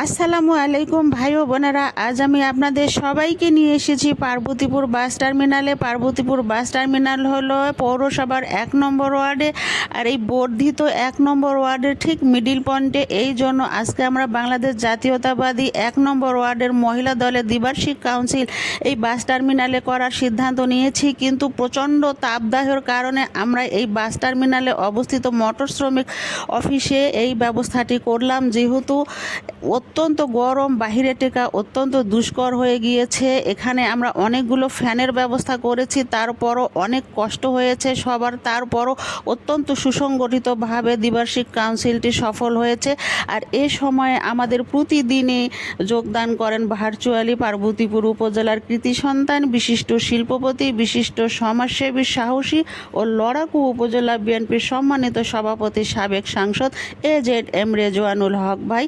আসসালামু আলাইকুম ভাই ও বোনেরা, আজ আমি আপনাদের সবাইকে নিয়ে এসেছি পার্বতীপুর বাস টার্মিনালে। পার্বতীপুর বাস টার্মিনাল হলো পৌরসভার 1 নম্বর ওয়ার্ডে, আর এই বর্ধিত 1 নম্বর ওয়ার্ডের ঠিক মিডিল পয়েন্টে। এই জন্য আজকে আমরা বাংলাদেশ জাতীয়তাবাদী 1 নম্বর ওয়ার্ডের মহিলা দলের দ্বিবার্ষিক কাউন্সিল এই বাস টার্মিনালে করার সিদ্ধান্ত নিয়েছি। কিন্তু প্রচণ্ড তাপদাহের কারণে আমরা এই বাস টার্মিনালে অবস্থিত মোটর শ্রমিক অফিসে এই ব্যবস্থাটি করলাম, যেহেতু অত্যন্ত গরম, বাহিরে টেকা অত্যন্ত দুষ্কর হয়ে গিয়েছে। এখানে আমরা অনেকগুলো ফ্যানের ব্যবস্থা করেছি, তারপরও অনেক কষ্ট হয়েছে সবার। তারপরও অত্যন্ত সুসংগঠিতভাবে দ্বিবার্ষিক কাউন্সিলটি সফল হয়েছে। আর এ সময়ে আমাদের প্রতিদিনই যোগদান করেন ভার্চুয়ালি পার্বতীপুর উপজেলার কৃতি সন্তান, বিশিষ্ট শিল্পপতি, বিশিষ্ট সমাজসেবী, সাহসী ও লড়াকু উপজেলা বিএনপির সম্মানিত সভাপতি, সাবেক সাংসদ AZM রেজওয়ানুল হক ভাই।